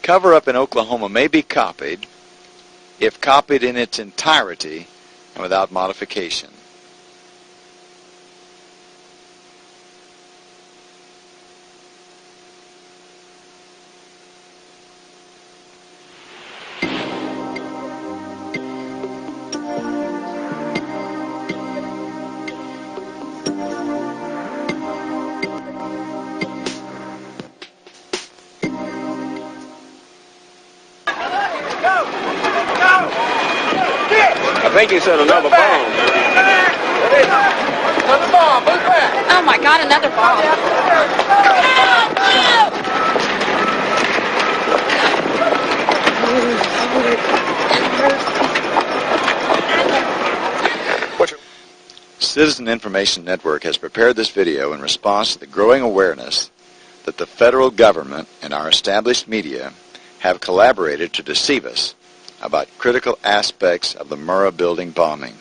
cover-up in Oklahoma may be copied if copied in its entirety and without modification. I think he said another bomb. Another bomb, move back. Oh my God, another bomb. Citizen Information Network has prepared this video in response to the growing awareness that the federal government and our established media have collaborated to deceive us about critical aspects of the Murrah building bombing.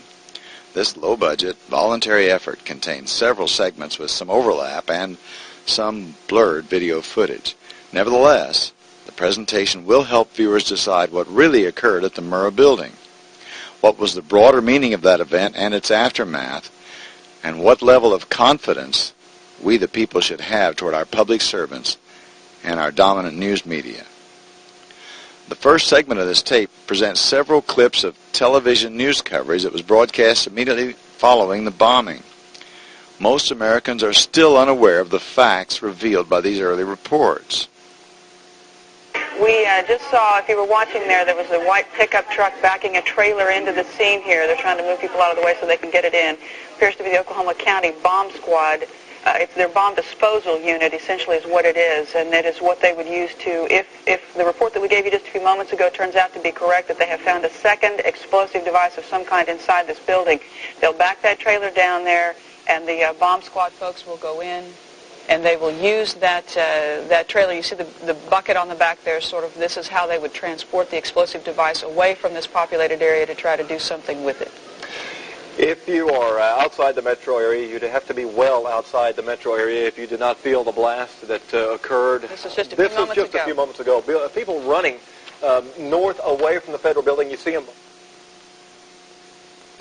This low-budget, voluntary effort contains several segments with some overlap and some blurred video footage. Nevertheless, the presentation will help viewers decide what really occurred at the Murrah building, what was the broader meaning of that event and its aftermath, and what level of confidence we the people should have toward our public servants and our dominant news media. The first segment of this tape presents several clips of television news coverage that was broadcast immediately following the bombing. Most Americans are still unaware of the facts revealed by these early reports. We just saw, if you were watching there was a white pickup truck backing a trailer into the scene here. They're trying to move people out of the way so they can get it in. Appears to be the Oklahoma County Bomb Squad. It's their bomb disposal unit, essentially, is what it is, and it is what they would use to, if the report that we gave you just a few moments ago turns out to be correct, that they have found a second explosive device of some kind inside this building, they'll back that trailer down there, and the bomb squad folks will go in, and they will use that trailer. You see the bucket on the back there, sort of, this is how they would transport the explosive device away from this populated area to try to do something with it. If you are outside the metro area, you'd have to be well outside the metro area if you did not feel the blast that occurred. This is just a few moments ago. People running north away from the federal building, you see them.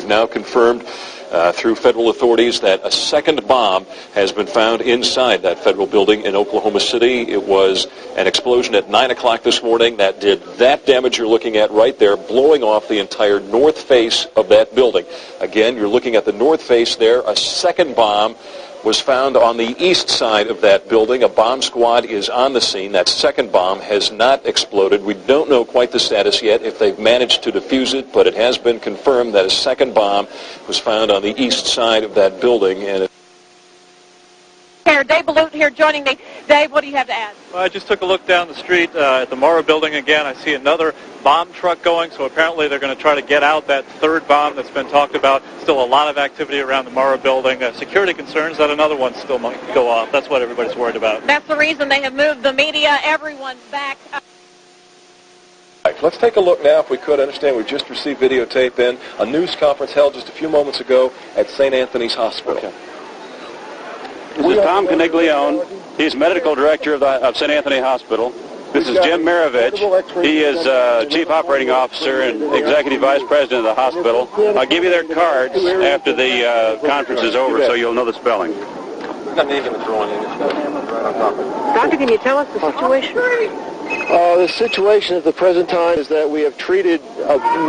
Now confirmed through federal authorities that a second bomb has been found inside that federal building in Oklahoma City. It was an explosion at 9 o'clock this morning that did that damage you're looking at right there, blowing off the entire north face of that building. Again, you're looking at the north face there. A second bomb was found on the east side of that building. A bomb squad is on the scene. That second bomb has not exploded. We don't know quite the status yet, if they've managed to defuse it, but it has been confirmed that a second bomb was found on the east side of that building. And Dave Balut here joining me. Dave, what do you have to add? Well, I just took a look down the street at the Murrah building again. I see another bomb truck going, so apparently they're going to try to get out that third bomb that's been talked about. Still a lot of activity around the Murrah building. Security concerns that another one still might go off. That's what everybody's worried about. That's the reason they have moved the media. Everyone's back. Let's take a look now, if we could. Understand we've just received videotape in a news conference held just a few moments ago at St. Anthony's Hospital. Okay. This is Tom Caniglione. He's medical director of St. Anthony Hospital. This is Jim Maravich. He is Chief Operating Officer and Executive Vice President of the hospital. I'll give you their cards after the conference is over so you'll know the spelling. Doctor, can you tell us the situation? The situation at the present time is that we have treated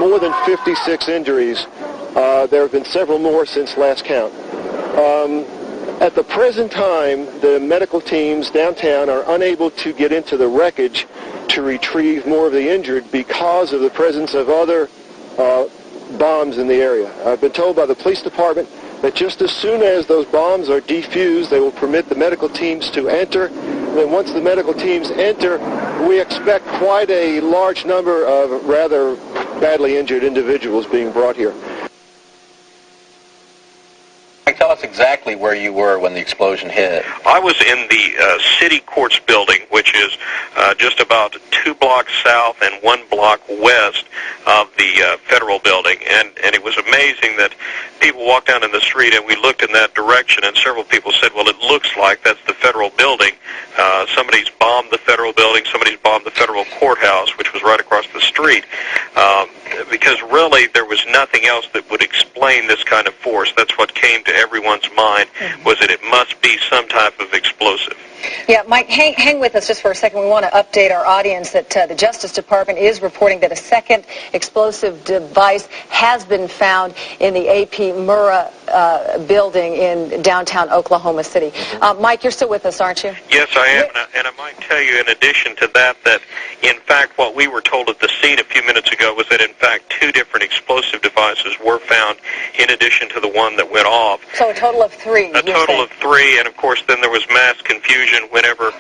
more than 56 injuries. There have been several more since last count. At the present time, the medical teams downtown are unable to get into the wreckage to retrieve more of the injured because of the presence of other bombs in the area. I've been told by the police department that just as soon as those bombs are defused, they will permit the medical teams to enter. And then once the medical teams enter, we expect quite a large number of rather badly injured individuals being brought here. tell us exactly where you were when the explosion hit? I was in the City Courts building, which is just about 2 blocks south and 1 block west of the federal building, and it was amazing that people walked down in the street and we looked in that direction, and several people said, well, it looks like that's the federal building. Somebody's bombed the federal building, somebody's bombed the federal courthouse, which was right across the street, because really there was nothing else that would explain this kind of force. That's what came to everyone's mind, was that it must be some type of explosive. Yeah, Mike, hang with us just for a second. We want to update our audience that the Justice Department is reporting that a second explosive device has been found in the A.P. Murrah building in downtown Oklahoma City. Mike, you're still with us, aren't you? Yes, I am, and I might tell you in addition to that, that in fact what we were told at the scene a few minutes ago was that in fact 2 different explosive devices were found in addition to the one that went off. So a total of 3. A total of 3, and of course then there was mass confusion whenever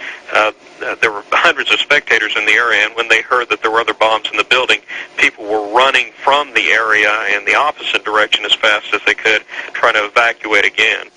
there were hundreds of spectators in the area, and when they heard that there were other bombs in the building, people were running from the area in the opposite direction as fast as they could, trying to evacuate again.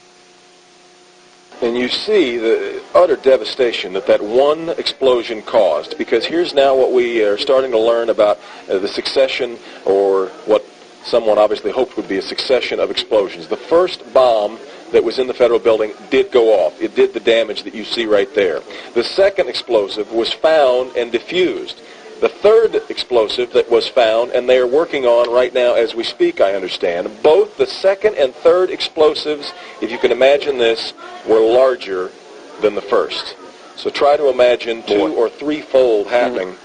And you see the utter devastation that one explosion caused, because here's now what we are starting to learn about the succession, or what someone obviously hoped would be a succession of explosions. The first bomb that was in the federal building did go off. It did the damage that you see right there. The second explosive was found and diffused. The third explosive that was found, and they are working on right now as we speak, I understand, both the second and third explosives, if you can imagine this, were larger than the first. So try to imagine 2- or 3-fold happening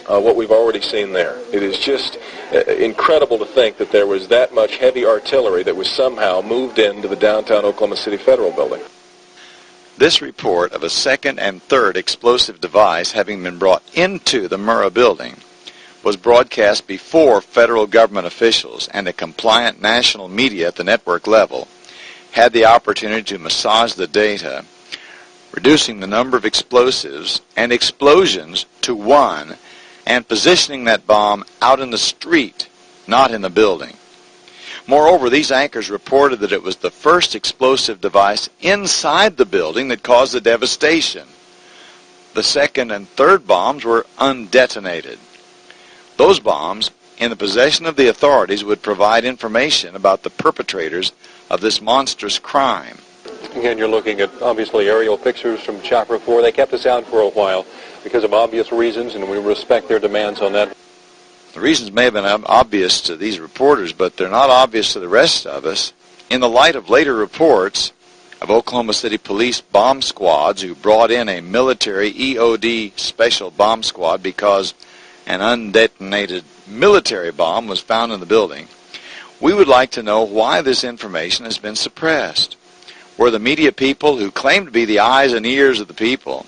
what we've already seen there. It is just incredible to think that there was that much heavy artillery that was somehow moved into the downtown Oklahoma City Federal Building. This report of a second and third explosive device having been brought into the Murrah building was broadcast before federal government officials and a compliant national media at the network level had the opportunity to massage the data, reducing the number of explosives and explosions to 1, and positioning that bomb out in the street, not in the building. Moreover, these anchors reported that it was the first explosive device inside the building that caused the devastation. The second and third bombs were undetonated. Those bombs, in the possession of the authorities, would provide information about the perpetrators of this monstrous crime. Again, you're looking at, obviously, aerial pictures from Chopper 4. They kept us out for a while because of obvious reasons, and we respect their demands on that. The reasons may have been obvious to these reporters, but they're not obvious to the rest of us. In the light of later reports of Oklahoma City police bomb squads who brought in a military EOD special bomb squad because an undetonated military bomb was found in the building, we would like to know why this information has been suppressed. Were the media people who claim to be the eyes and ears of the people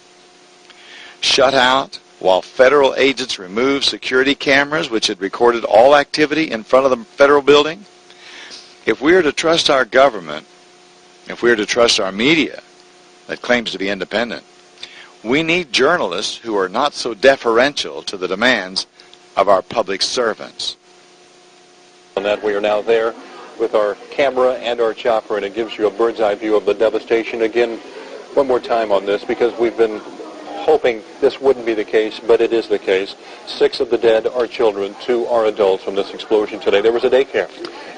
shut out while federal agents removed security cameras which had recorded all activity in front of the federal building? If we are to trust our government, if we are to trust our media that claims to be independent, we need journalists who are not so deferential to the demands of our public servants. On that, we are now there with our camera and our chopper, and it gives you a bird's eye view of the devastation. Again, one more time on this, because we've been hoping this wouldn't be the case, but it is the case. 6 of the dead are children, 2 are adults from this explosion today. There was a daycare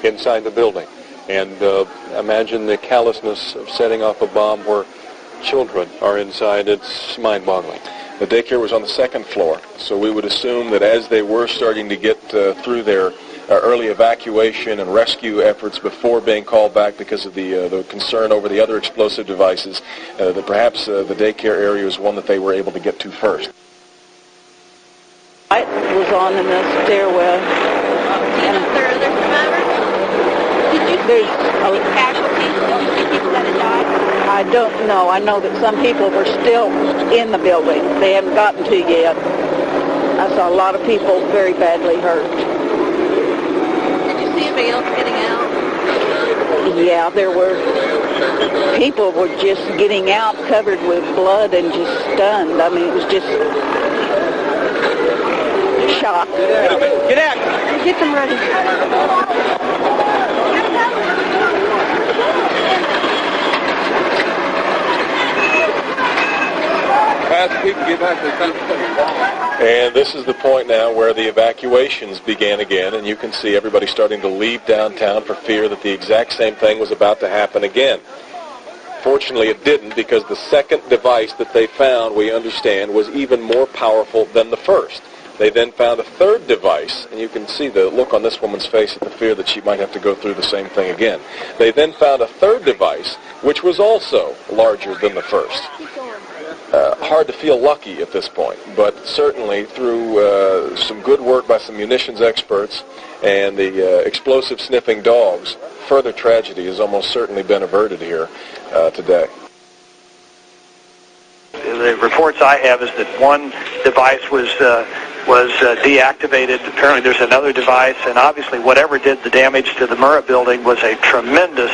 inside the building, and imagine the callousness of setting off a bomb where children are inside. It's mind-boggling. The daycare was on the 2nd floor, so we would assume that as they were starting to get through their early evacuation and rescue efforts before being called back because of the concern over the other explosive devices, that perhaps the daycare area was one that they were able to get to first. Light was on in the stairwell. And there are other survivors? Did you see any casualties? Did you see people that had died? I don't know. I know that some people were still in the building. They haven't gotten to yet. I saw a lot of people very badly hurt. Did you see anybody else getting out? Yeah, there were people were just getting out covered with blood and just stunned. I mean, it was just shock. Get out! Get them ready. Patsy, people get back to the country. And this is the point now where the evacuations began again, and you can see everybody starting to leave downtown for fear that the exact same thing was about to happen again. Fortunately, it didn't, because the second device that they found, we understand, was even more powerful than the first. They then found a third device, and you can see the look on this woman's face at the fear that she might have to go through the same thing again. They then found a third device, which was also larger than the first. Hard to feel lucky at this point, but certainly through some good work by some munitions experts and the explosive sniffing dogs, further tragedy has almost certainly been averted here today. The reports I have is that one device was deactivated. Apparently there's another device, and obviously whatever did the damage to the Murrah building was a tremendous,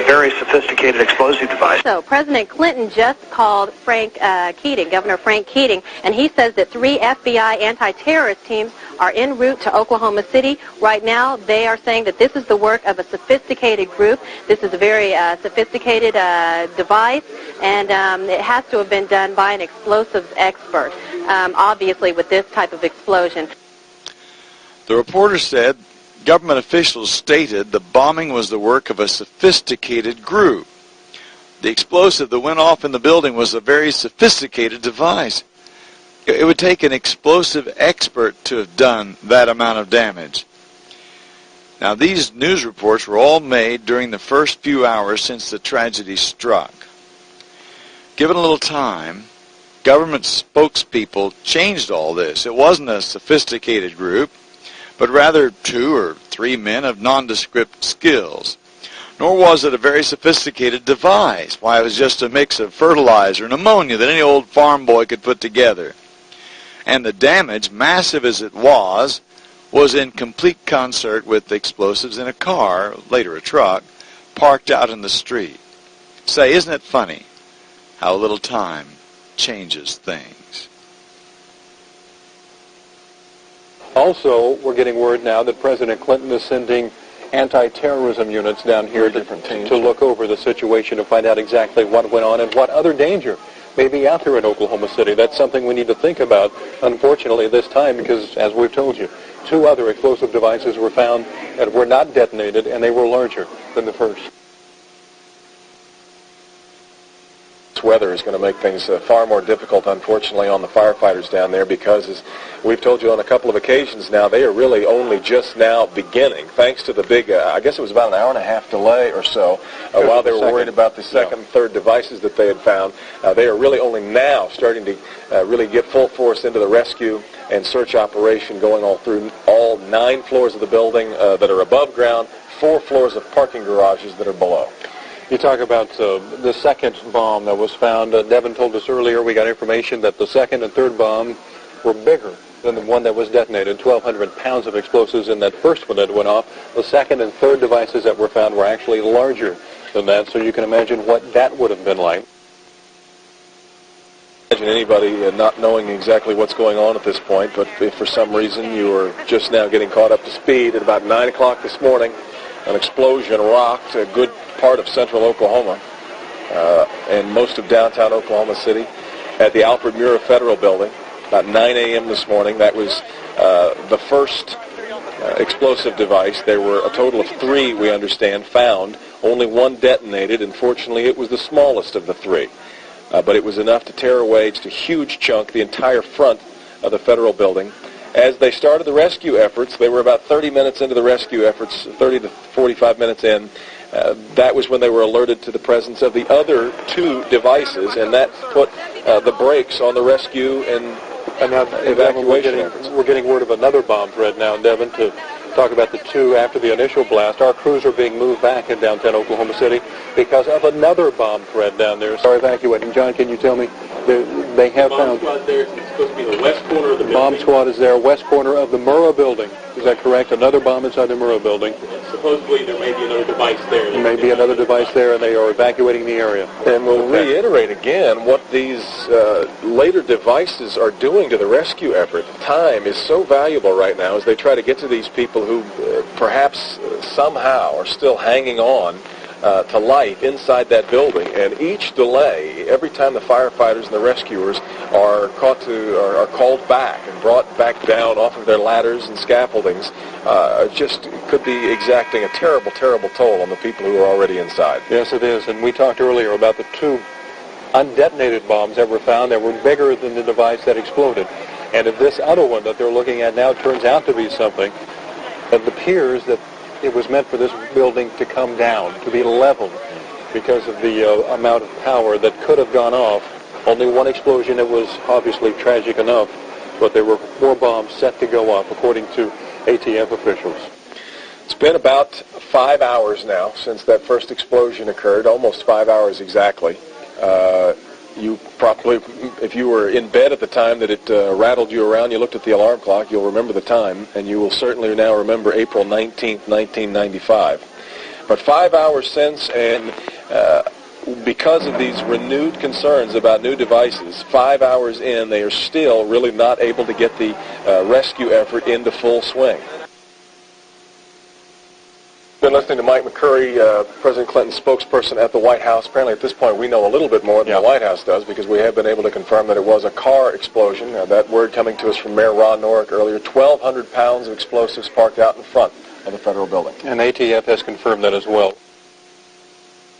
very sophisticated explosive device. So President Clinton just called Governor Frank Keating, and he says that 3 FBI anti-terrorist teams are en route to Oklahoma City. Right now, they are saying that this is the work of a sophisticated group. This is a very sophisticated device, and it has to have been done by an explosives expert, obviously with this type of explosion. The reporter said government officials stated the bombing was the work of a sophisticated group. The explosive that went off in the building was a very sophisticated device. It would take an explosive expert to have done that amount of damage. Now, these news reports were all made during the first few hours since the tragedy struck. Given a little time, government spokespeople changed all this. It wasn't a sophisticated group, but rather 2 or 3 men of nondescript skills. Nor was it a very sophisticated device. Why, it was just a mix of fertilizer and ammonia that any old farm boy could put together. And the damage, massive as it was in complete concert with the explosives in a car, later a truck, parked out in the street. Say, isn't it funny how a little time changes things? Also, we're getting word now that President Clinton is sending anti-terrorism units down here to look over the situation to find out exactly what went on and what other danger may be out there in Oklahoma City. That's something we need to think about, unfortunately, this time, because, as we've told you, 2 other explosive devices were found that were not detonated, and they were larger than the first. Weather is going to make things far more difficult, unfortunately, on the firefighters down there, because, as we've told you on a couple of occasions now, they are really only just now beginning, thanks to the big, I guess it was about an hour-and-a-half delay or so, while they were worried about the second and third devices that they had found. They are really only now starting to really get full force into the rescue and search operation, going all through all 9 floors of the building that are above ground, 4 floors of parking garages that are below. You talk about the second bomb that was found. Devin told us earlier, we got information that the second and third bomb were bigger than the one that was detonated. 1,200 pounds of explosives in that first one that went off. The second and third devices that were found were actually larger than that, so you can imagine what that would have been like. Imagine anybody not knowing exactly what's going on at this point, but if for some reason you are just now getting caught up to speed, at about 9 o'clock this morning, an explosion rocked a good part of central Oklahoma and most of downtown Oklahoma City at the Alfred Murrah Federal Building about 9 a.m. this morning. That was the first explosive device. There were a total of 3, we understand, found. Only 1 detonated, and fortunately it was the smallest of the 3. But it was enough to tear away just a huge chunk, the entire front of the federal building. As they started the rescue efforts, they were about 30 minutes into the rescue efforts, 30 to 45 minutes in. That was when they were alerted to the presence of the other 2 devices, and that put the brakes on the rescue and now, evacuation efforts. We're getting word of another bomb threat now, Devin, to talk about the 2 after the initial blast. Our crews are being moved back in downtown Oklahoma City because of another bomb threat down there. So evacuating. John, can you tell me? They have found... The bomb squad there. It's supposed to be the west corner of the building. Bomb squad is there, west corner of the Murrah building. Is that correct? Another bomb inside the Murrah building. Supposedly there may be another device there. There may be another device there, and they are evacuating the area. And we'll reiterate again what these later devices are doing to the rescue effort. Time is so valuable right now as they try to get to these people who perhaps somehow are still hanging on to life inside that building. And each delay, every time the firefighters and the rescuers are called back and brought back down off of their ladders and scaffoldings, just could be exacting a terrible, terrible toll on the people who are already inside. Yes, it is. And we talked earlier about the 2 undetonated bombs that were found that were bigger than the device that exploded. And if this other one that they're looking at now turns out to be something, it appears that it was meant for this building to come down, to be leveled, because of the amount of power that could have gone off. Only one explosion, it was obviously tragic enough, but there were 4 bombs set to go off, according to ATF officials. It's been about 5 hours now since that first explosion occurred, almost 5 hours exactly. You probably, if you were in bed at the time that it rattled you around, you looked at the alarm clock, you'll remember the time, and you will certainly now remember April 19th, 1995. But 5 hours since, and because of these renewed concerns about new devices, 5 hours in, they are still really not able to get the rescue effort into full swing. Been listening to Mike McCurry, President Clinton's spokesperson at the White House. Apparently at this point we know a little bit more than the White House does, because we have been able to confirm that it was a car explosion. That word coming to us from Mayor Ron Norick earlier, 1,200 pounds of explosives parked out in front of the federal building. And ATF has confirmed that as well.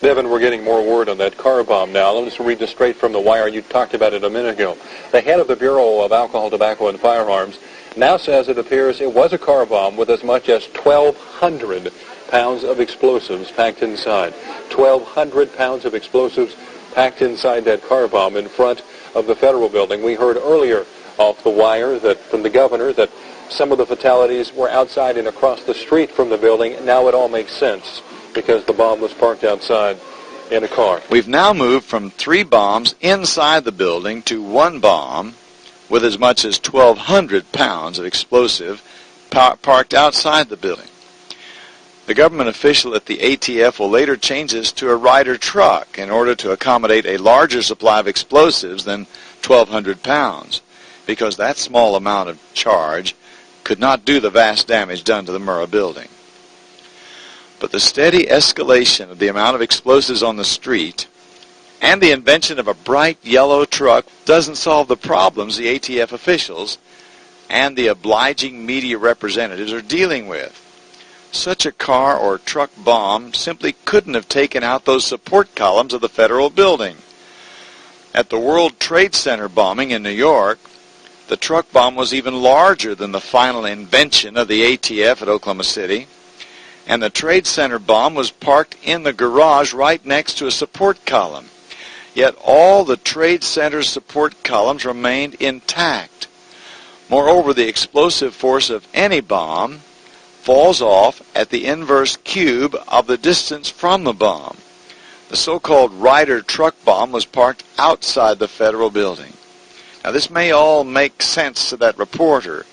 Devin, we're getting more word on that car bomb now. Let us read this straight from the wire. You talked about it a minute ago. The head of the Bureau of Alcohol, Tobacco, and Firearms now says it appears it was a car bomb with as much as 1,200 pounds of explosives packed inside. 1,200 pounds of explosives packed inside that car bomb in front of the federal building. We heard earlier off the wire that from the governor that some of the fatalities were outside and across the street from the building. Now it all makes sense because the bomb was parked outside in a car. We've now moved from 3 bombs inside the building to 1 bomb with as much as 1,200 pounds of explosive parked outside the building. The government official at the ATF will later change this to a Ryder truck in order to accommodate a larger supply of explosives than 1,200 pounds, because that small amount of charge could not do the vast damage done to the Murrah building. But the steady escalation of the amount of explosives on the street and the invention of a bright yellow truck doesn't solve the problems the ATF officials and the obliging media representatives are dealing with. Such a car or truck bomb simply couldn't have taken out those support columns of the federal building. At the World Trade Center bombing in New York, the truck bomb was even larger than the final invention of the ATF at Oklahoma City, and the Trade Center bomb was parked in the garage right next to a support column. Yet all the Trade Center's support columns remained intact. Moreover, the explosive force of any bomb falls off at the inverse cube of the distance from the bomb. The so-called Ryder truck bomb was parked outside the federal building. Now, this may all make sense to that reporter,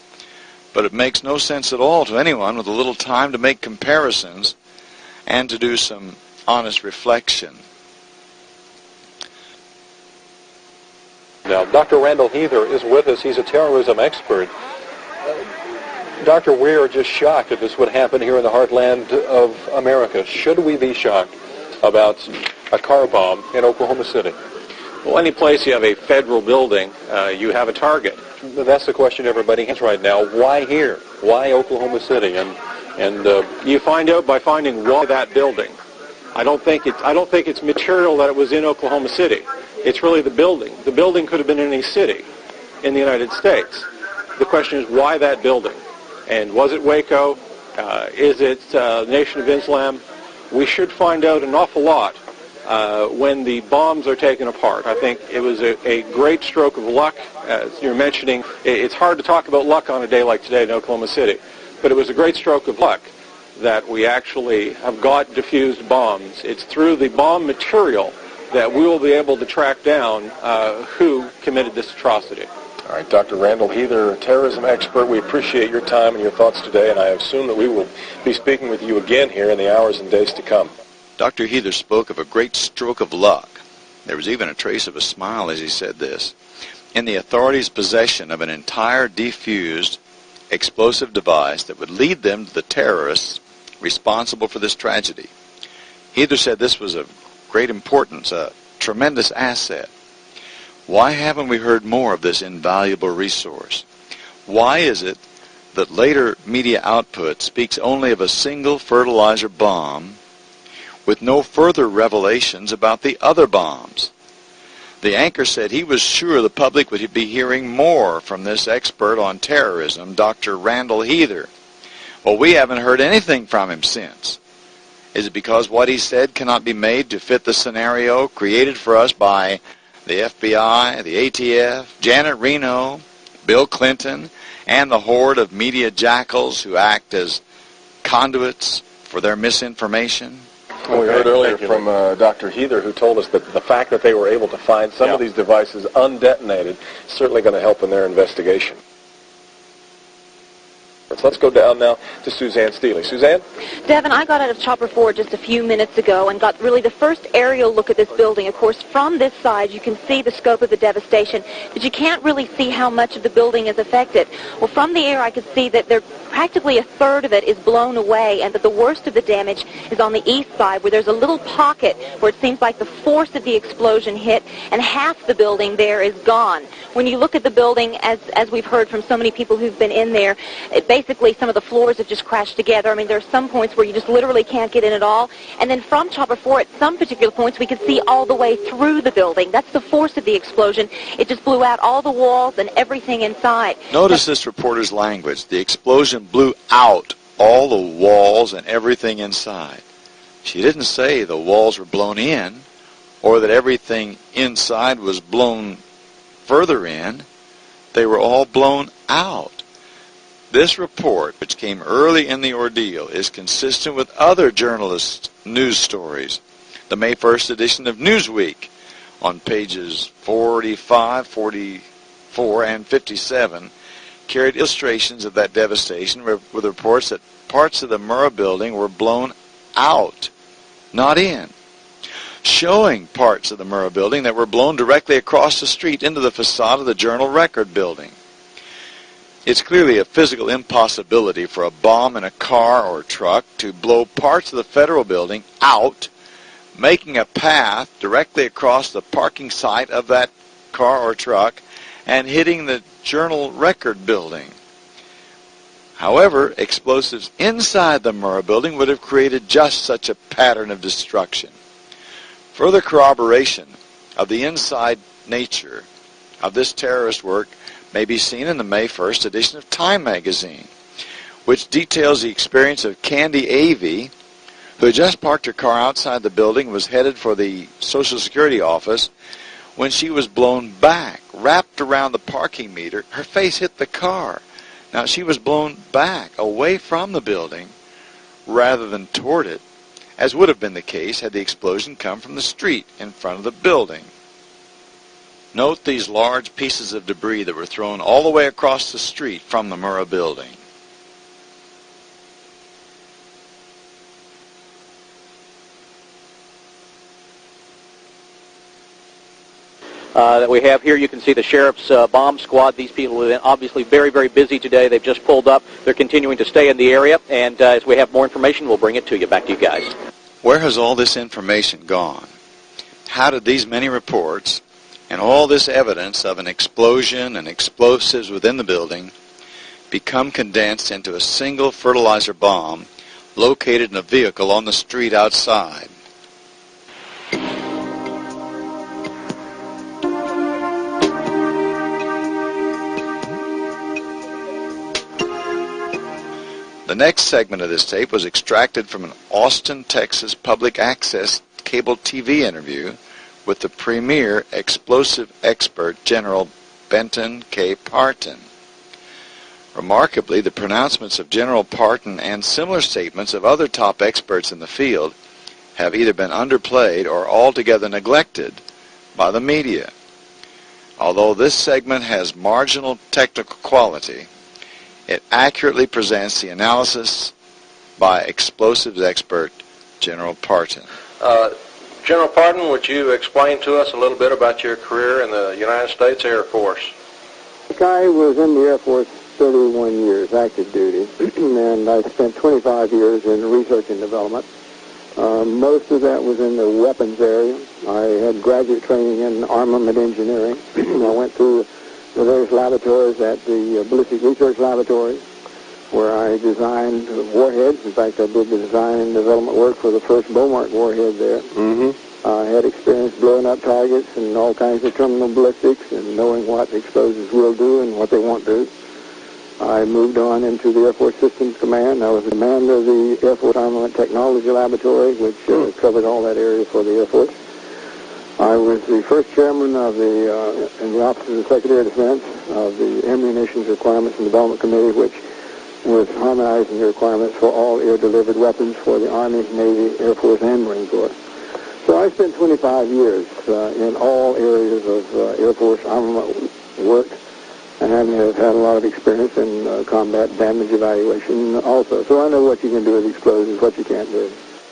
but it makes no sense at all to anyone with a little time to make comparisons and to do some honest reflection. Now, Dr. Randall Heather is with us. He's a terrorism expert. Doctor, we are just shocked that this would happen here in the heartland of America. Should we be shocked about a car bomb in Oklahoma City? Well, any place you have a federal building, you have a target. That's the question everybody has right now. Why here? Why Oklahoma City? And you find out by finding why that building. I don't think it's material that it was in Oklahoma City. It's really the building. The building could have been in any city in the United States. The question is why that building? And was it Waco? Is it Nation of Islam? We should find out an awful lot when the bombs are taken apart. I think it was a great stroke of luck. As you're mentioning, it's hard to talk about luck on a day like today in Oklahoma City, but it was a great stroke of luck that we actually have got diffused bombs. It's through the bomb material that we will be able to track down who committed this atrocity. All right, Dr. Randall Heather, terrorism expert, we appreciate your time and your thoughts today, and I assume that we will be speaking with you again here in the hours and days to come. Dr. Heather spoke of a great stroke of luck. There was even a trace of a smile as he said this. In the authorities' possession of an entire defused explosive device that would lead them to the terrorists responsible for this tragedy. Heather said this was of great importance, a tremendous asset. Why haven't we heard more of this invaluable resource? Why is it that later media output speaks only of a single fertilizer bomb with no further revelations about the other bombs? The anchor said he was sure the public would be hearing more from this expert on terrorism, Dr. Randall Heather. Well, we haven't heard anything from him since. Is it because what he said cannot be made to fit the scenario created for us by the FBI, the ATF, Janet Reno, Bill Clinton, and the horde of media jackals who act as conduits for their misinformation? Well, we heard earlier from Dr. Heather, who told us that the fact that they were able to find some of these devices undetonated is certainly going to help in their investigation. So let's go down now to Suzanne Steele. Suzanne? Devin, I got out of Chopper 4 just a few minutes ago and got really the first aerial look at this building. Of course, from this side, you can see the scope of the devastation, but you can't really see how much of the building is affected. Well, from the air, I could see that practically a third of it is blown away, and that the worst of the damage is on the east side, where there's a little pocket where it seems like the force of the explosion hit, and half the building there is gone. When you look at the building, as we've heard from so many people who've been in there, basically some of the floors have just crashed together. I mean, there are some points where you just literally can't get in at all. And then from Chopper 4, at some particular points, we could see all the way through the building. That's the force of the explosion. It just blew out all the walls and everything inside. Notice this reporter's language. The explosion blew out all the walls and everything inside. She didn't say the walls were blown in or that everything inside was blown further in. They were all blown out. This report, which came early in the ordeal, is consistent with other journalists' news stories. The May 1st edition of Newsweek, on pages 45, 44, and 57, carried illustrations of that devastation with reports that parts of the Murrah building were blown out, not in, showing parts of the Murrah building that were blown directly across the street into the facade of the Journal-Record building. It's clearly a physical impossibility for a bomb in a car or truck to blow parts of the federal building out, making a path directly across the parking site of that car or truck and hitting the Journal-Record building. However, explosives inside the Murrah building would have created just such a pattern of destruction. Further corroboration of the inside nature of this terrorist work may be seen in the May 1st edition of Time magazine, which details the experience of Candy Avey, who had just parked her car outside the building and was headed for the Social Security office when she was blown back, wrapped around the parking meter. Her face hit the car. Now, she was blown back, away from the building, rather than toward it, as would have been the case had the explosion come from the street in front of the building. Note these large pieces of debris that were thrown all the way across the street from the Murrah building. That we have here, you can see the sheriff's bomb squad. These people have been obviously very, very busy today. They've just pulled up. They're continuing to stay in the area, and as we have more information, we'll bring it to you. Back to you guys. Where has all this information gone? How did these many reports and all this evidence of an explosion and explosives within the building become condensed into a single fertilizer bomb located in a vehicle on the street outside? The next segment of this tape was extracted from an Austin, Texas public access cable TV interview with the premier explosive expert, General Benton K. Parton. Remarkably, the pronouncements of General Parton and similar statements of other top experts in the field have either been underplayed or altogether neglected by the media. Although this segment has marginal technical quality, it accurately presents the analysis by explosives expert General Parton. General Parton, would you explain to us a little bit about your career in the United States Air Force? I was in the Air Force 31 years, active duty, and I spent 25 years in research and development. Most of that was in the weapons area. I had graduate training in armament engineering. I went through the various laboratories at the Ballistic Research Laboratory, where I designed warheads. In fact, I did the design and development work for the first Beaumont warhead there. I had experience blowing up targets and all kinds of terminal ballistics and knowing what explosives will do and what they won't do. I moved on into the Air Force Systems Command. I was the commander of the Air Force Armament Technology Laboratory, which covered all that area for the Air Force. I was the first chairman of in the Office of the Secretary of Defense, of the Ammunitions Requirements and Development Committee, which was harmonizing the requirements for all air-delivered weapons for the Army, Navy, Air Force, and Marine Corps. So I spent 25 years in all areas of Air Force armament work, and have had a lot of experience in combat damage evaluation also. So I know what you can do with explosives, what you can't do.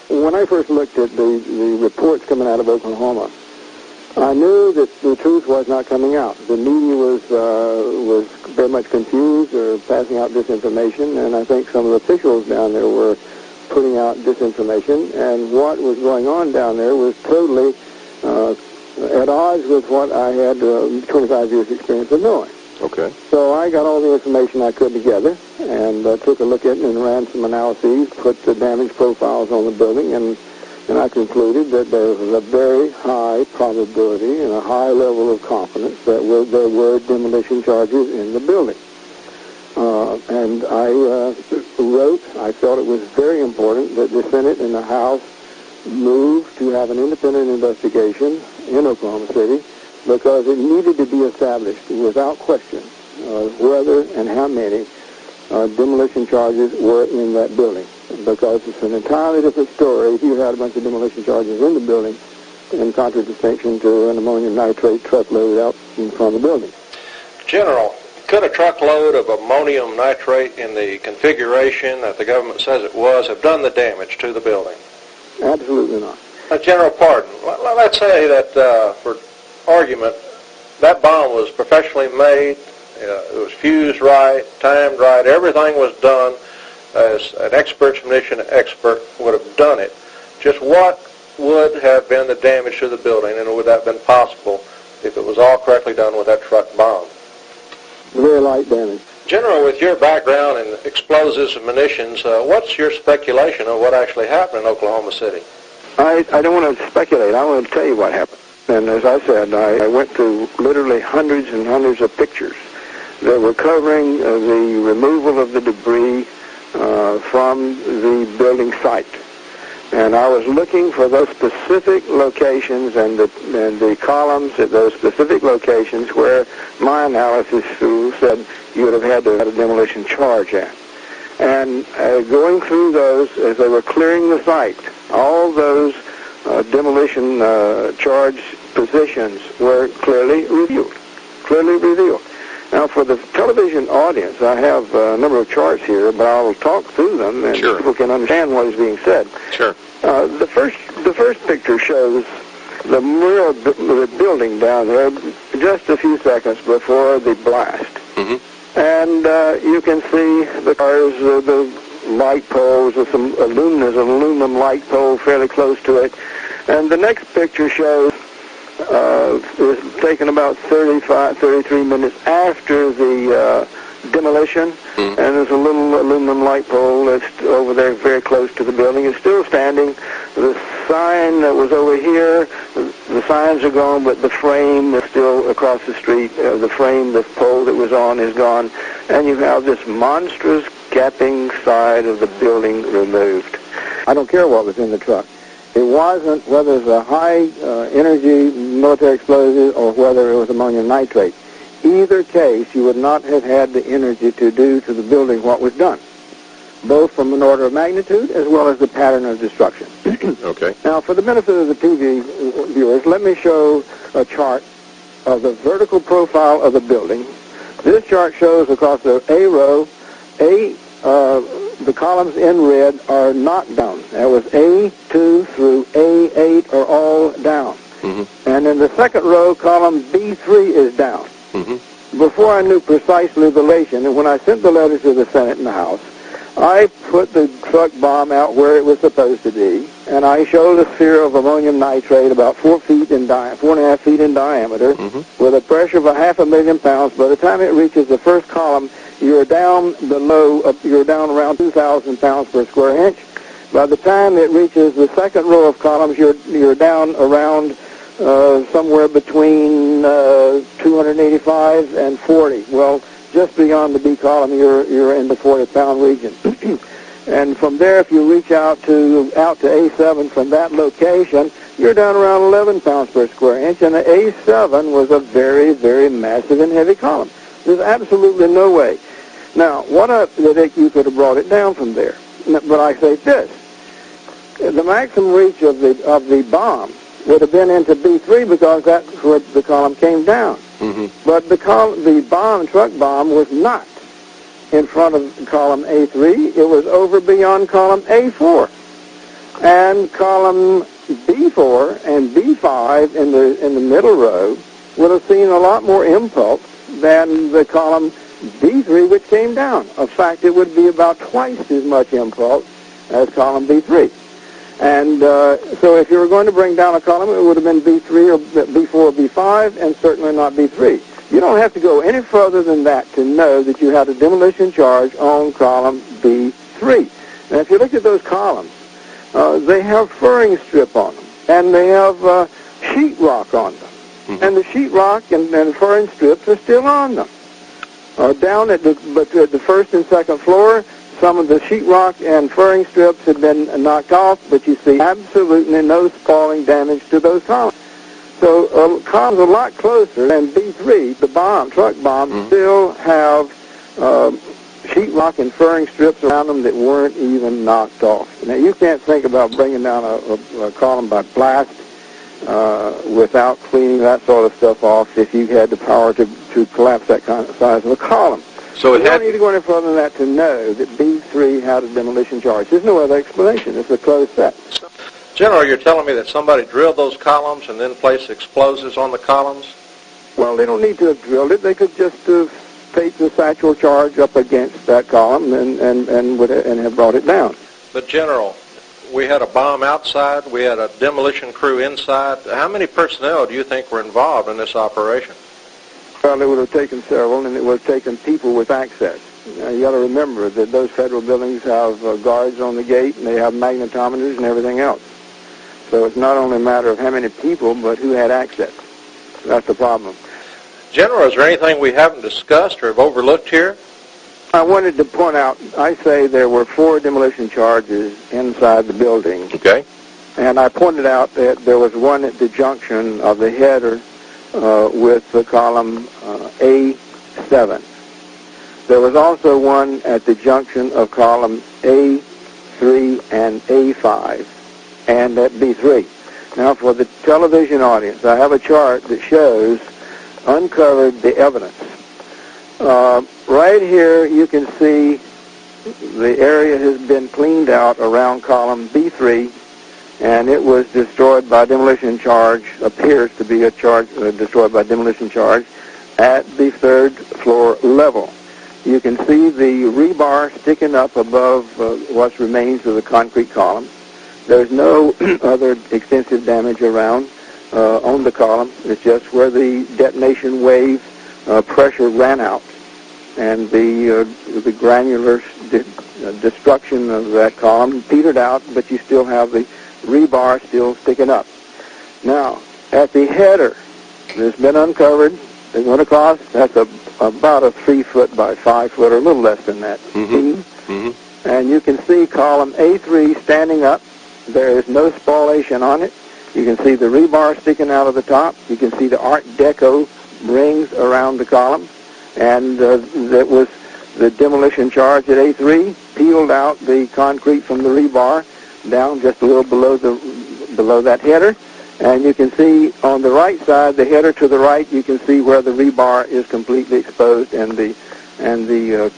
When I first looked at the reports coming out of Oklahoma, I knew that the truth was not coming out. The media was very much confused or passing out disinformation, and I think some of the officials down there were putting out disinformation, and what was going on down there was totally at odds with what I had 25 years experience of knowing. Okay. So I got all the information I could together and took a look at it and ran some analyses, put the damage profiles on the building, and I concluded that there was a very high probability and a high level of confidence that there were demolition charges in the building. And I wrote, I felt it was very important that the Senate and the House move to have an independent investigation in Oklahoma City, because it needed to be established without question whether and how many demolition charges were in that building. Because it's an entirely different story if you had a bunch of demolition charges in the building in contradistinction to an ammonium nitrate truckload out in front of the building. General, could a truckload of ammonium nitrate in the configuration that the government says it was have done the damage to the building? Absolutely not. General Pardon, let's say that for argument, that bomb was professionally made, it was fused right, timed right, everything was done as an expert's munition expert would have done it. Just what would have been the damage to the building, and would that have been possible if it was all correctly done with that truck bomb? Very light damage. General, with your background in explosives and munitions, what's your speculation of what actually happened in Oklahoma City? I don't want to speculate. I want to tell you what happened. And as I said, I went through literally hundreds and hundreds of pictures that were covering the removal of the debris from the building site. And I was looking for those specific locations and the columns at those specific locations where my analysis said you would have had to have a demolition charge at. And going through those as they were clearing the site, all those demolition charge positions were clearly revealed. Now, for the television audience, I have a number of charts here, but I'll talk through them, and people can understand what is being said. Sure. The first picture shows the the building down there just a few seconds before the blast. Mm-hmm. And you can see the cars, the light poles, with some aluminum light pole fairly close to it. And the next picture shows is taken about 33 minutes after the demolition, and there's a little aluminum light pole that's over there very close to the building. It's still standing. The sign that was over here, the signs are gone, but the frame is still across the street. The frame, the pole that was on is gone, and you have this monstrous gapping side of the building removed. I don't care what was in the truck. It wasn't whether it was a high-energy military explosive or whether it was ammonium nitrate. Either case, you would not have had the energy to do to the building what was done, both from an order of magnitude as well as the pattern of destruction. Okay. Now, for the benefit of the TV viewers, let me show a chart of the vertical profile of the building. This chart shows across the A row, the columns in red are not down. That was A2 through A8 are all down. Mm-hmm. And in the second row, column B3 is down. Mm-hmm. Before I knew precisely the relation, and when I sent the letter to the Senate and the House, I put the truck bomb out where it was supposed to be, and I showed a sphere of ammonium nitrate about 4 feet in 4.5 feet in diameter, with a pressure of 500,000 pounds. By the time it reaches the first column, you're down around 2,000 pounds per square inch. By the time it reaches the second row of columns, you're down around somewhere between 285 and 40. Well, just beyond the B column, you're in the 40-pound region. And from there, if you reach out to A7 from that location, you're down around 11 pounds per square inch, and the A7 was a very, very massive and heavy column. There's absolutely no way. Now, you could have brought it down from there. But I say this: the maximum reach of the bomb would have been into B3 because that's where the column came down. But the truck bomb was not in front of column A3. It was over beyond column A4. And column B4 and B5 in the middle row would have seen a lot more impulse than the column B3, which came down. In fact, it would be about twice as much impulse as column B3. And so if you were going to bring down a column, it would have been B3 or B4 or B5, and certainly not B3. You don't have to go any further than that to know that you had a demolition charge on column B3. Now, if you look at those columns, they have furring strip on them, and they have sheetrock on them. And the sheetrock and furring strips are still on them. Down at the first and second floor, some of the sheetrock and furring strips had been knocked off, but you see absolutely no spalling damage to those columns. So columns a lot closer than B3, the truck bomb, still have sheetrock and furring strips around them that weren't even knocked off. Now, you can't think about bringing down a column by blast without cleaning that sort of stuff off if you had the power to collapse that kind of size of a column. So you don't need to go any further than that to know that B3 had a demolition charge. There's no other explanation. It's a closed set. General, you're telling me that somebody drilled those columns and then placed explosives on the columns? Well, they don't need to have drilled it. They could just tape the satchel charge up against that column and have brought it down. But, General, we had a bomb outside. We had a demolition crew inside. How many personnel do you think were involved in this operation? Well, it would have taken several, and it would have taken people with access. You got to remember that those federal buildings have guards on the gate, and they have magnetometers and everything else. So it's not only a matter of how many people, but who had access. That's the problem. General, is there anything we haven't discussed or have overlooked here? I wanted to point out, I say there were 4 demolition charges inside the building. Okay. And I pointed out that there was one at the junction of the header with the column A7. There was also one at the junction of column A3 and A5 and at B3. Now, for the television audience, I have a chart that shows uncovered the evidence. Right here, you can see the area has been cleaned out around column B3, and it was destroyed by demolition charge, appears to be a charge destroyed by demolition charge, at the 3rd floor level. You can see the rebar sticking up above what remains of the concrete column. There's no other extensive damage around on the column. It's just where the detonation wave pressure ran out, and the granular destruction of that column petered out, but you still have the rebar still sticking up. Now, at the header, there's been uncovered. It went across. That's about a 3 foot by 5 foot, or a little less than that, beam. And you can see column A3 standing up. There is no spallation on it. You can see the rebar sticking out of the top. You can see the Art Deco rings around the column. And that was the demolition charge at A3, peeled out the concrete from the rebar down just a little below that header. And you can see on the right side, the header to the right, you can see where the rebar is completely exposed and the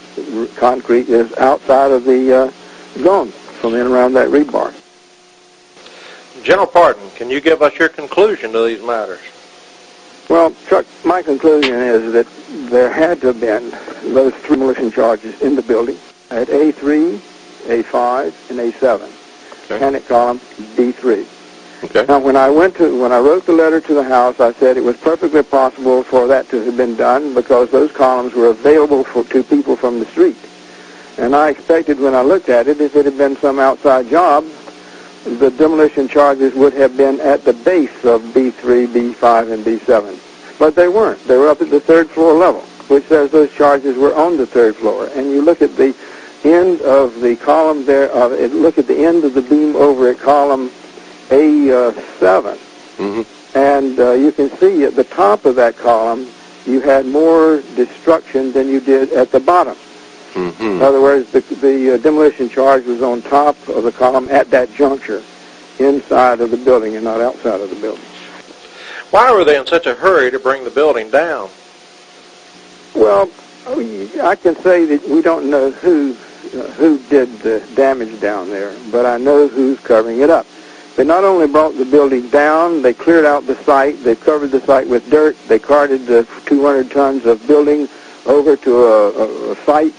concrete is outside of the zone from in around that rebar. General Parton, can you give us your conclusion to these matters? Well, Chuck, my conclusion is that there had to have been those 3 demolition charges in the building at A3, A5, and A7. Okay. Panic column B3. Okay. Now, when I wrote the letter to the House, I said it was perfectly possible for that to have been done because those columns were available to people from the street. And I expected when I looked at it, if it had been some outside job, the demolition charges would have been at the base of B3, B5, and B7. But they weren't. They were up at the third floor level, which says those charges were on the third floor. And you look at the end of the column there, look at the end of the beam over at column A7, and you can see at the top of that column you had more destruction than you did at the bottom. In other words, the demolition charge was on top of the column at that juncture, inside of the building and not outside of the building. Why were they in such a hurry to bring the building down? Well, I can say that we don't know who did the damage down there, but I know who's covering it up. They not only brought the building down, they cleared out the site, they covered the site with dirt, they carted the 200 tons of building over to a site,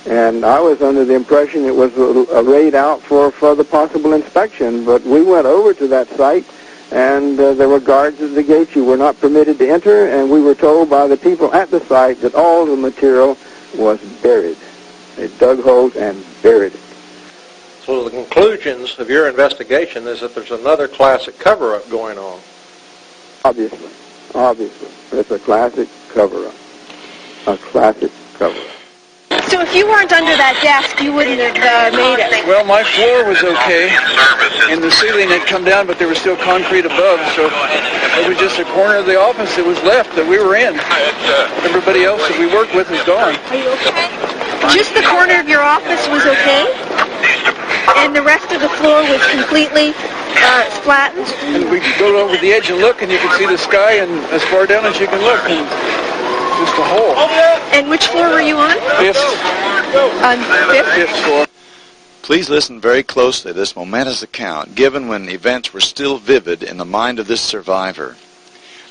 and I was under the impression it was a raid out for further possible inspection, but we went over to that site, and there were guards at the gate. You were not permitted to enter, and we were told by the people at the site that all the material was buried. They dug holes and buried it. So the conclusions of your investigation is that there's another classic cover-up going on. Obviously. It's a classic cover-up. A classic cover-up. So if you weren't under that desk, you wouldn't have made it. Well, my floor was okay, and the ceiling had come down, but there was still concrete above, so it was just a corner of the office that was left that we were in. Everybody else that we worked with is gone. Are you okay? Just the corner of your office was okay? And the rest of the floor was completely flattened? And we could go over the edge and look, and you could see the sky and as far down as you can look, and just a hole. And which floor were you on? Fifth. On fifth? Fifth floor. Please listen very closely to this momentous account given when events were still vivid in the mind of this survivor.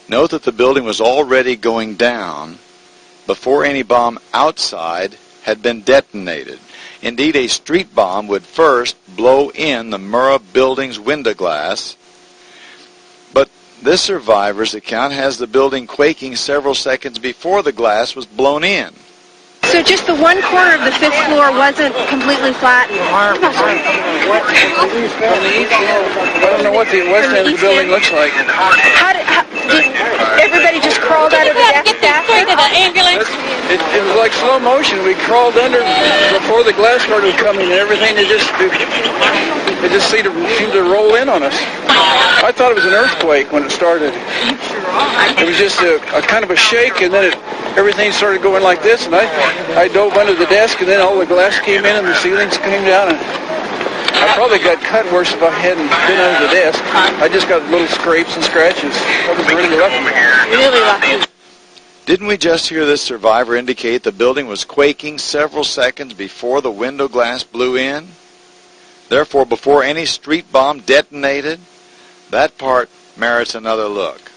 Note that the building was already going down before any bomb outside had been detonated. Indeed, a street bomb would first blow in the Murrah building's window glass, but this survivor's account has the building quaking several seconds before the glass was blown in. So just the one corner of the fifth floor wasn't completely flattened? I don't know what the west end of the building looks like. How did everybody just crawled out of the desk? Get this straight to the ambulance. It was like slow motion. We crawled under before the glass started coming, and everything it just seemed to roll in on us. I thought it was an earthquake when it started. It was just a kind of a shake, and then everything started going like this, and I dove under the desk, and then all the glass came in, and the ceilings came down, and I probably got cut worse if I hadn't been under the desk. I just got little scrapes and scratches. I was really lucky. Really lucky. Didn't we just hear this survivor indicate the building was quaking several seconds before the window glass blew in? Therefore, before any street bomb detonated? That part merits another look.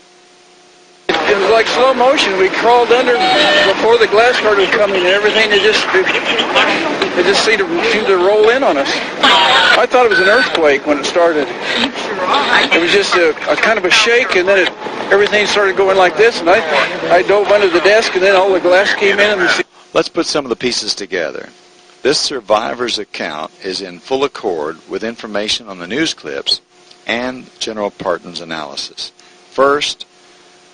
It was like slow motion. We crawled under before the glass started coming, and everything it just seemed to roll in on us. I thought it was an earthquake when it started. It was just a kind of a shake, and then everything started going like this, and I dove under the desk, and then all the glass came in. And Let's put some of the pieces together. This survivor's account is in full accord with information on the news clips and General Parton's analysis. First,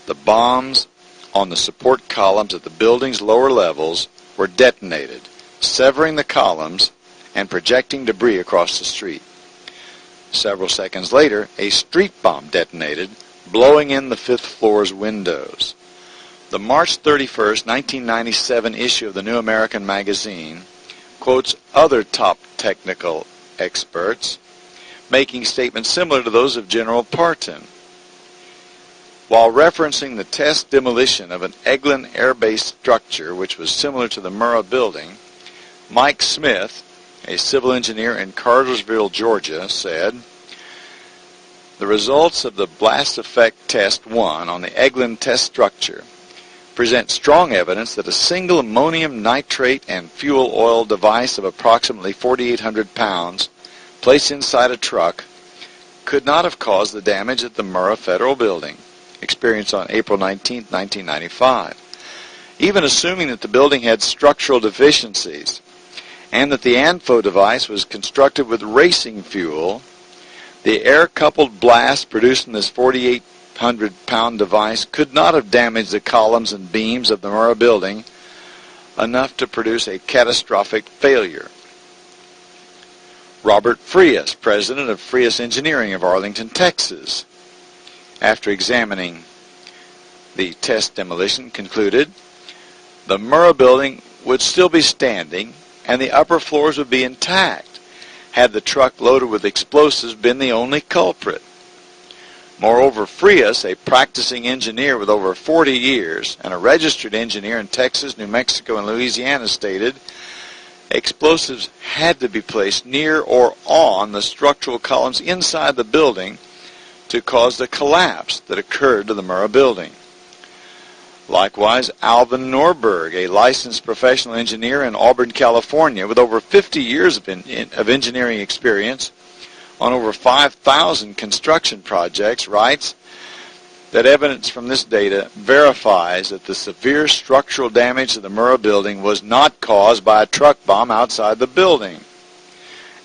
the bombs on the support columns at the building's lower levels were detonated, severing the columns and projecting debris across the street. Several seconds later, a street bomb detonated, blowing in the fifth floor's windows. The March 31st, 1997 issue of the New American Magazine quotes other top technical experts, making statements similar to those of General Parton. While referencing the test demolition of an Eglin Air Base structure, which was similar to the Murrah building, Mike Smith, a civil engineer in Cartersville, Georgia, said, "The results of the blast effect test 1 on the Eglin test structure present strong evidence that a single ammonium nitrate and fuel oil device of approximately 4,800 pounds placed inside a truck could not have caused the damage at the Murrah Federal Building experienced on April 19, 1995. Even assuming that the building had structural deficiencies and that the ANFO device was constructed with racing fuel, the air-coupled blast produced in this 4,800-pound device could not have damaged the columns and beams of the Murrah building enough to produce a catastrophic failure. Robert Frias, president of Frias Engineering of Arlington, Texas, after examining the test demolition, concluded the Murrah building would still be standing and the upper floors would be intact had the truck loaded with explosives been the only culprit. Moreover, Frias, a practicing engineer with over 40 years and a registered engineer in Texas, New Mexico, and Louisiana, stated explosives had to be placed near or on the structural columns inside the building to cause the collapse that occurred to the Murrah building. Likewise, Alvin Norberg, a licensed professional engineer in Auburn, California, with over 50 years of engineering experience on over 5,000 construction projects, writes that evidence from this data verifies that the severe structural damage to the Murrah building was not caused by a truck bomb outside the building,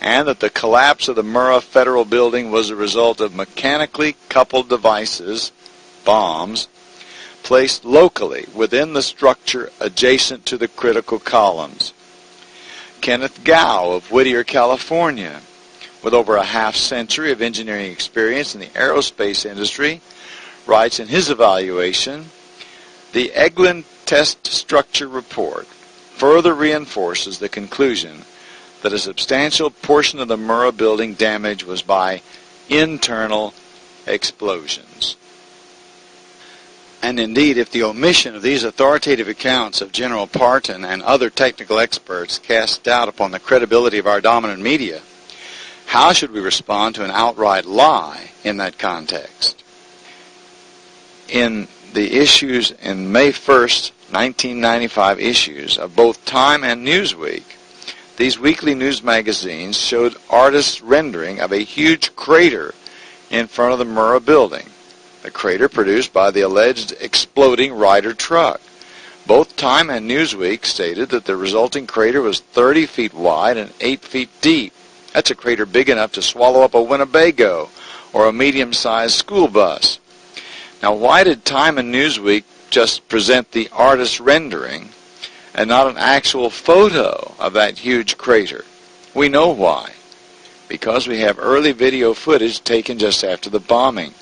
and that the collapse of the Murrah Federal Building was a result of mechanically coupled devices, bombs, placed locally within the structure adjacent to the critical columns. Kenneth Gow of Whittier, California, with over a half-century of engineering experience in the aerospace industry, writes in his evaluation, the Eglin Test Structure Report further reinforces the conclusion that a substantial portion of the Murrah building damage was by internal explosions. And indeed, if the omission of these authoritative accounts of General Parton and other technical experts casts doubt upon the credibility of our dominant media, how should we respond to an outright lie in that context? In the issues in May 1st, 1995 issues of both Time and Newsweek, these weekly news magazines showed artists' rendering of a huge crater in front of the Murrah building, a crater produced by the alleged exploding Ryder truck. Both Time and Newsweek stated that the resulting crater was 30 feet wide and 8 feet deep. That's a crater big enough to swallow up a Winnebago or a medium-sized school bus. Now, why did Time and Newsweek just present the artist's rendering and not an actual photo of that huge crater? We know why. Because we have early video footage taken just after the bombing.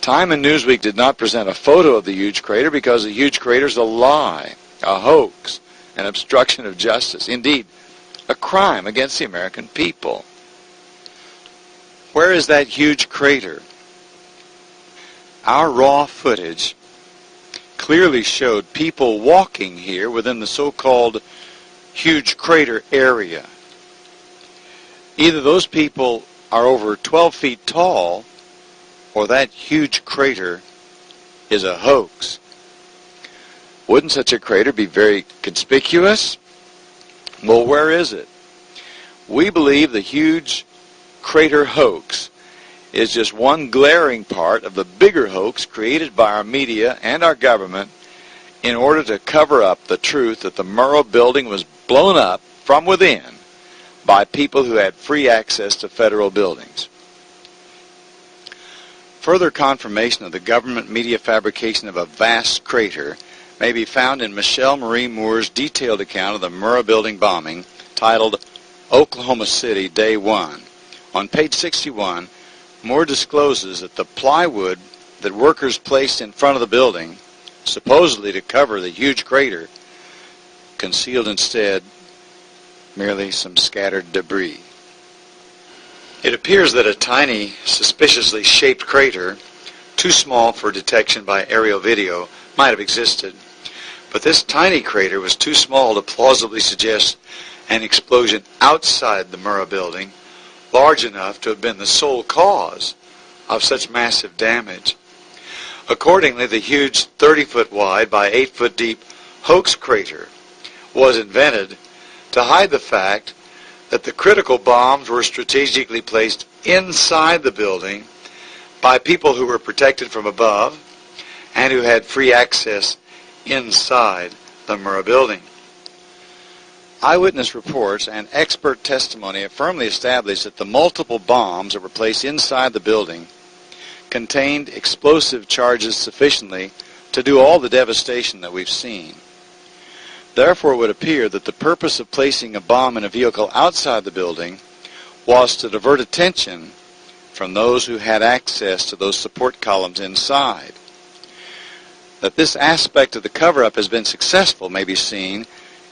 Time and Newsweek did not present a photo of the huge crater because the huge crater is a lie, a hoax, an obstruction of justice, indeed, a crime against the American people. Where is that huge crater? Our raw footage clearly showed people walking here within the so-called huge crater area. Either those people are over 12 feet tall, or that huge crater is a hoax. Wouldn't such a crater be very conspicuous? Well, where is it? We believe the huge crater hoax is just one glaring part of the bigger hoax created by our media and our government in order to cover up the truth that the Murrah building was blown up from within by people who had free access to federal buildings. Further confirmation of the government media fabrication of a vast crater may be found in Michelle Marie Moore's detailed account of the Murrah building bombing, titled Oklahoma City, Day 1. On page 61, Moore discloses that the plywood that workers placed in front of the building, supposedly to cover the huge crater, concealed instead merely some scattered debris. It appears that a tiny, suspiciously shaped crater, too small for detection by aerial video, might have existed. But this tiny crater was too small to plausibly suggest an explosion outside the Murrah building, large enough to have been the sole cause of such massive damage. Accordingly, the huge 30-foot wide by 8-foot deep hoax crater was invented to hide the fact that the critical bombs were strategically placed inside the building by people who were protected from above and who had free access inside the Murrah building. Eyewitness reports and expert testimony have firmly established that the multiple bombs that were placed inside the building contained explosive charges sufficiently to do all the devastation that we've seen. Therefore, it would appear that the purpose of placing a bomb in a vehicle outside the building was to divert attention from those who had access to those support columns inside. That this aspect of the cover-up has been successful may be seen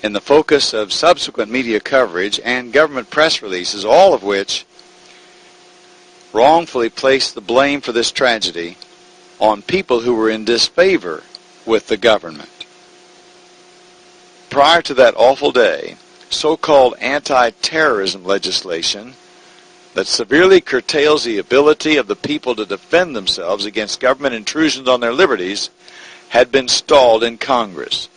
in the focus of subsequent media coverage and government press releases, all of which wrongfully placed the blame for this tragedy on people who were in disfavor with the government. Prior to that awful day, so-called anti-terrorism legislation that severely curtails the ability of the people to defend themselves against government intrusions on their liberties had been stalled in Congress.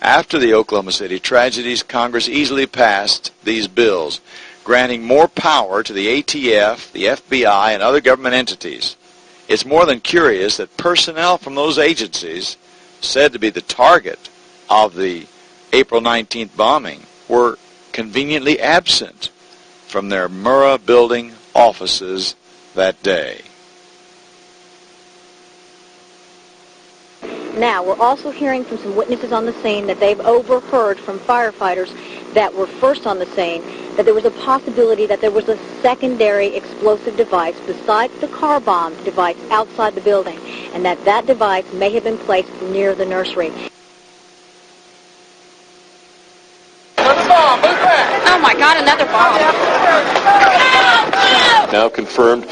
After the Oklahoma City tragedies, Congress easily passed these bills, granting more power to the ATF, the FBI, and other government entities. It's more than curious that personnel from those agencies, said to be the target of the April 19th bombing, were conveniently absent from their Murrah building offices that day. Now, we're also hearing from some witnesses on the scene that they've overheard from firefighters that were first on the scene that there was a possibility that there was a secondary explosive device besides the car bomb device outside the building, and that device may have been placed near the nursery. Oh my God, another bomb. Now confirmed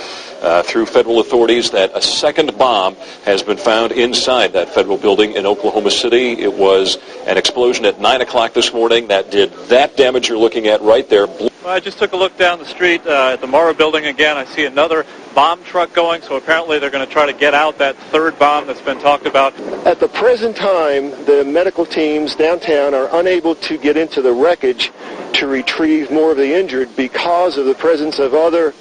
through federal authorities that a second bomb has been found inside that federal building in Oklahoma City. It was an explosion at 9 o'clock this morning that did that damage you're looking at right there. Well, I just took a look down the street at the Murrah building again. I see another bomb truck going, so apparently they're going to try to get out that third bomb that's been talked about. At the present time, the medical teams downtown are unable to get into the wreckage to retrieve more of the injured because of the presence of other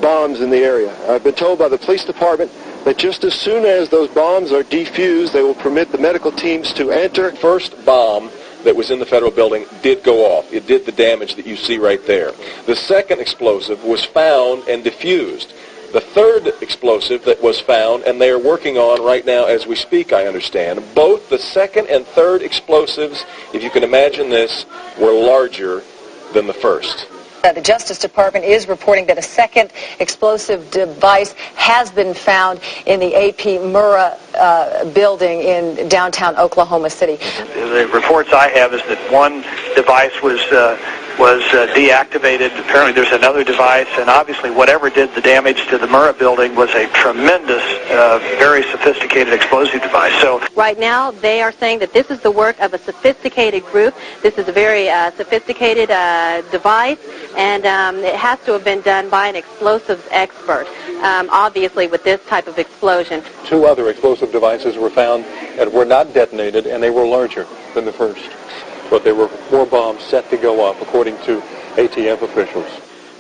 bombs in the area. I've been told by the police department that just as soon as those bombs are defused, they will permit the medical teams to enter. First bomb that was in the federal building did go off. It did the damage that you see right there. The second explosive was found and defused. The third explosive that was found, and they are working on right now as we speak, I understand, both the second and third explosives, if you can imagine this, were larger than the first. The Justice Department is reporting that a second explosive device has been found in the AP Murrah building in downtown Oklahoma City. The reports I have is that one device was deactivated. Apparently there's another device, and obviously whatever did the damage to the Murrah building was a tremendous, very sophisticated explosive device. So right now they are saying that this is the work of a sophisticated group. This is a very sophisticated device, and it has to have been done by an explosives expert, obviously with this type of explosion. 2 other explosive devices were found that were not detonated, and they were larger than the first. But there were more bombs set to go off, according to ATF officials.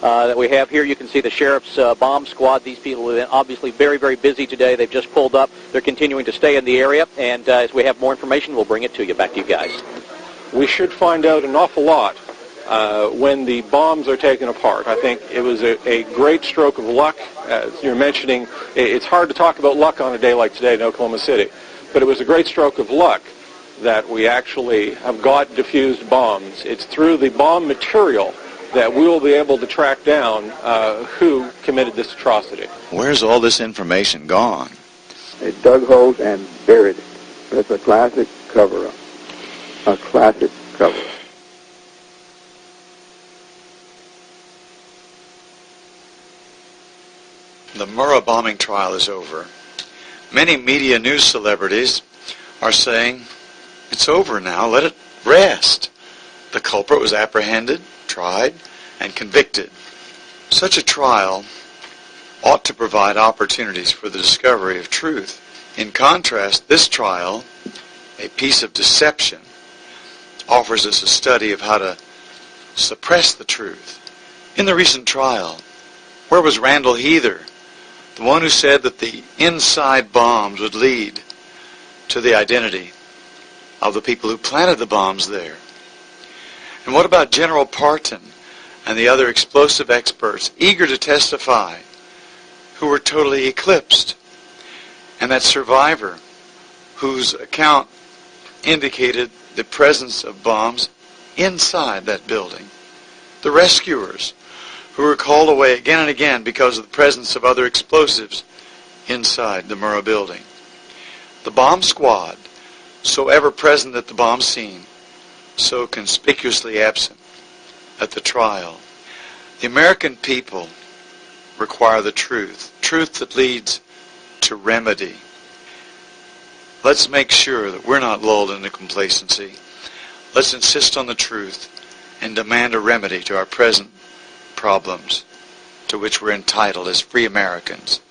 That we have here, you can see the sheriff's bomb squad. These people have been obviously very, very busy today. They've just pulled up. They're continuing to stay in the area, and as we have more information, we'll bring it to you. Back to you guys. We should find out an awful lot when the bombs are taken apart. I think it was a great stroke of luck. As you're mentioning, it's hard to talk about luck on a day like today in Oklahoma City, but it was a great stroke of luck that we actually have got diffused bombs. It's through the bomb material that we will be able to track down who committed this atrocity. Where's all this information gone? They dug holes and buried it. It's a classic cover-up. A classic cover-up. The Murrah bombing trial is over. Many media news celebrities are saying, it's over now, let it rest. The culprit was apprehended, tried, and convicted. Such a trial ought to provide opportunities for the discovery of truth. In contrast, this trial, a piece of deception, offers us a study of how to suppress the truth. In the recent trial, where was Randall Heather, the one who said that the inside bombs would lead to the identity of the people who planted the bombs there? And what about General Parton and the other explosive experts eager to testify who were totally eclipsed? And that survivor whose account indicated the presence of bombs inside that building? The rescuers who were called away again and again because of the presence of other explosives inside the Murrah building? The bomb squad, so ever present at the bomb scene, so conspicuously absent at the trial. The American people require the truth that leads to remedy. Let's make sure that we're not lulled into complacency. Let's insist on the truth and demand a remedy to our present problems to which we're entitled as free Americans.